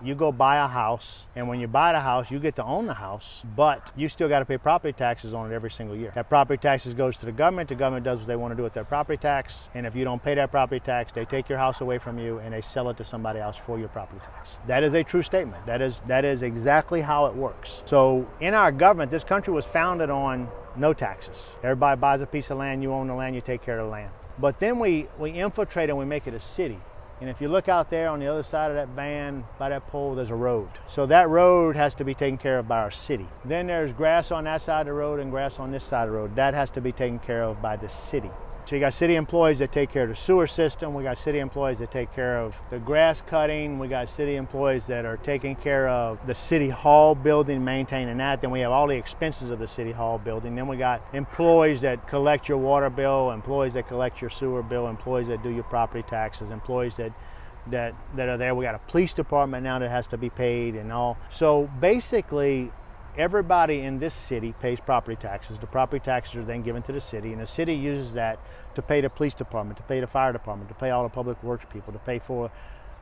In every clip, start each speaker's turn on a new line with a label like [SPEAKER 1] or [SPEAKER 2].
[SPEAKER 1] You go buy a house, and when you buy the house, you get to own the house, but you still got to pay property taxes on it every single year. That property taxes goes to the government does what they want to do with their property tax, and if you don't pay that property tax, they take your house away from you and they sell it to somebody else for your property tax. That is a true statement. That is exactly how it works. So in our government, this country was founded on no taxes. Everybody buys a piece of land, you own the land, you take care of the land. But then we infiltrate and we make it a city. And if you look out there on the other side of that van, by that pole, there's a road. So that road has to be taken care of by our city. Then there's grass on that side of the road and grass on this side of the road. That has to be taken care of by the city. So you got city employees that take care of the sewer system. We got city employees that take care of the grass cutting. We got city employees that are taking care of the city hall building, maintaining that. Then we have all the expenses of the city hall building. Then we got employees that collect your water bill, employees that collect your sewer bill, employees that do your property taxes, employees that are there. We got a police department now that has to be paid and all. So basically, everybody in this city pays property taxes. The property taxes are then given to the city, and the city uses that to pay the police department, to pay the fire department, to pay all the public works people, to pay for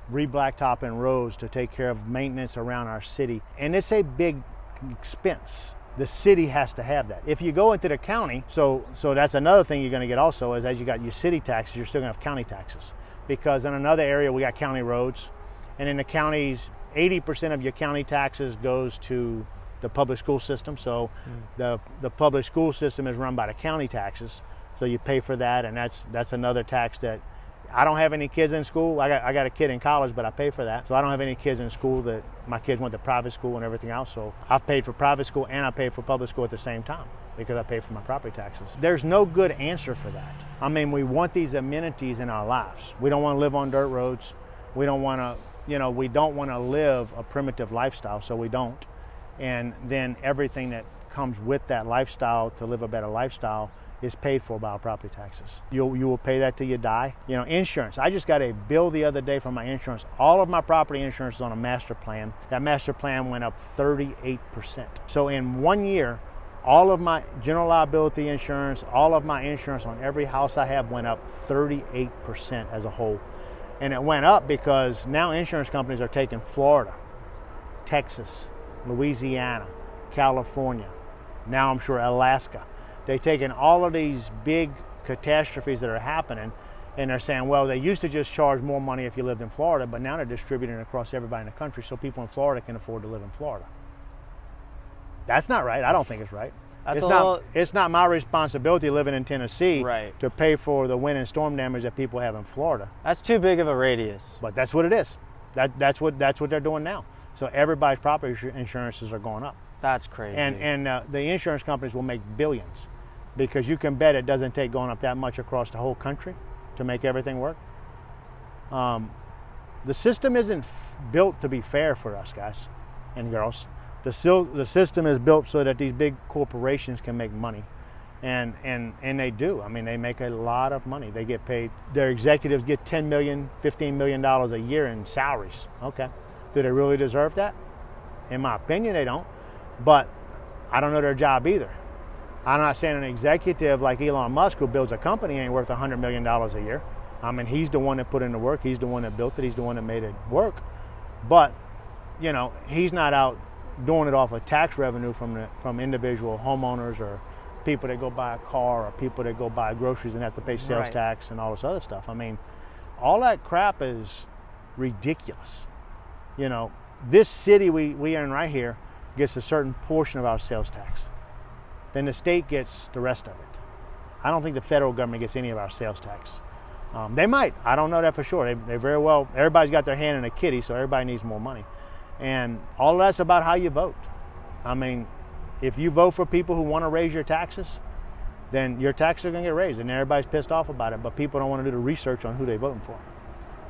[SPEAKER 1] re-blacktopping roads, to take care of maintenance around our city. And it's a big expense. The city has to have that. If you go into the county, so that's another thing you're going to get also, is as you got your city taxes, you're still going to have county taxes. Because in another area we got county roads, and in the counties, 80% of your county taxes goes to the public school system. So the public school system is run by the county taxes, so you pay for that, and that's another tax that I don't have any kids in school. I got a kid in college, but I pay for that. So I don't have any kids in school. That my kids went to private school and everything else, so I've paid for private school and I paid for public school at the same time because I pay for my property taxes. There's no good answer for that. I mean, we want these amenities in our lives. We don't want to live on dirt roads. We don't want to, we don't want to live a primitive lifestyle, so we don't. And then everything that comes with that lifestyle, to live a better lifestyle, is paid for by our property taxes. You will pay that till you die. Insurance. I just got a bill the other day from my insurance. All of my property insurance is on a master plan. That master plan went up 38%. So in 1 year, all of my general liability insurance, all of my insurance on every house I have went up 38% as a whole. And it went up because now insurance companies are taking Florida, Texas, Louisiana, California, now I'm sure Alaska. They're taking all of these big catastrophes that are happening, and they're saying, well, they used to just charge more money if you lived in Florida, but now they're distributing it across everybody in the country so people in Florida can afford to live in Florida. That's not right. I don't think it's right. It's not my responsibility living in Tennessee to pay for the wind and storm damage that people have in Florida.
[SPEAKER 2] That's too big of a radius.
[SPEAKER 1] But that's what it is. That's what they're doing now. So everybody's property insurances are going up.
[SPEAKER 2] That's crazy.
[SPEAKER 1] And the insurance companies will make billions, because you can bet it doesn't take going up that much across the whole country to make everything work. The system isn't built to be fair for us guys and girls. The system is built so that these big corporations can make money. And they do. I mean, they make a lot of money. They get paid. Their executives get $10 million, $15 million a year in salaries. Okay. Do they really deserve that? In my opinion, they don't. But I don't know their job either. I'm not saying an executive like Elon Musk who builds a company ain't worth $100 million a year. I mean, he's the one that put in the work. He's the one that built it. He's the one that made it work. But, he's not out doing it off of tax revenue from individual homeowners or people that go buy a car or people that go buy groceries and have to pay sales tax and all this other stuff. I mean, all that crap is ridiculous. This city we are in right here gets a certain portion of our sales tax. Then the state gets the rest of it. I don't think the federal government gets any of our sales tax. They might. I don't know that for sure. They very well, everybody's got their hand in a kitty, so everybody needs more money. And all of that's about how you vote. I mean, if you vote for people who want to raise your taxes, then your taxes are going to get raised, and everybody's pissed off about it, but people don't want to do the research on who they're voting for.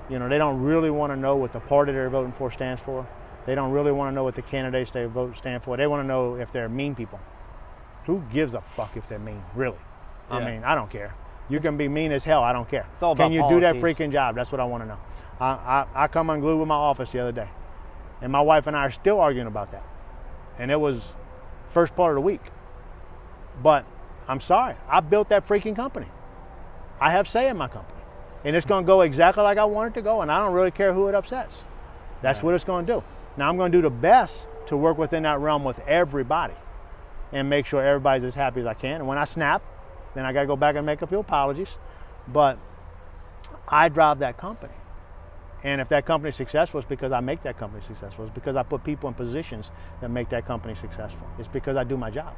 [SPEAKER 1] They don't really want to know what the party they're voting for stands for. They don't really want to know what the candidates they vote stand for. They want to know if they're mean people. Who gives a fuck if they're mean, really? Yeah. I mean, I don't care. You can be mean as hell, I don't care.
[SPEAKER 2] It's all about
[SPEAKER 1] Can you
[SPEAKER 2] policies.
[SPEAKER 1] do that freaking job? That's what I want to know. I come unglued with my office the other day, and my wife and I are still arguing about that. And it was first part of the week. But I'm sorry, I built that freaking company. I have say in my company. And it's going to go exactly like I want it to go, and I don't really care who it upsets. That's what it's going to do. Now I'm going to do the best to work within that realm with everybody and make sure everybody's as happy as I can. And when I snap, then I got to go back and make a few apologies. But I drive that company. And if that company is successful, it's because I make that company successful. It's because I put people in positions that make that company successful. It's because I do my job.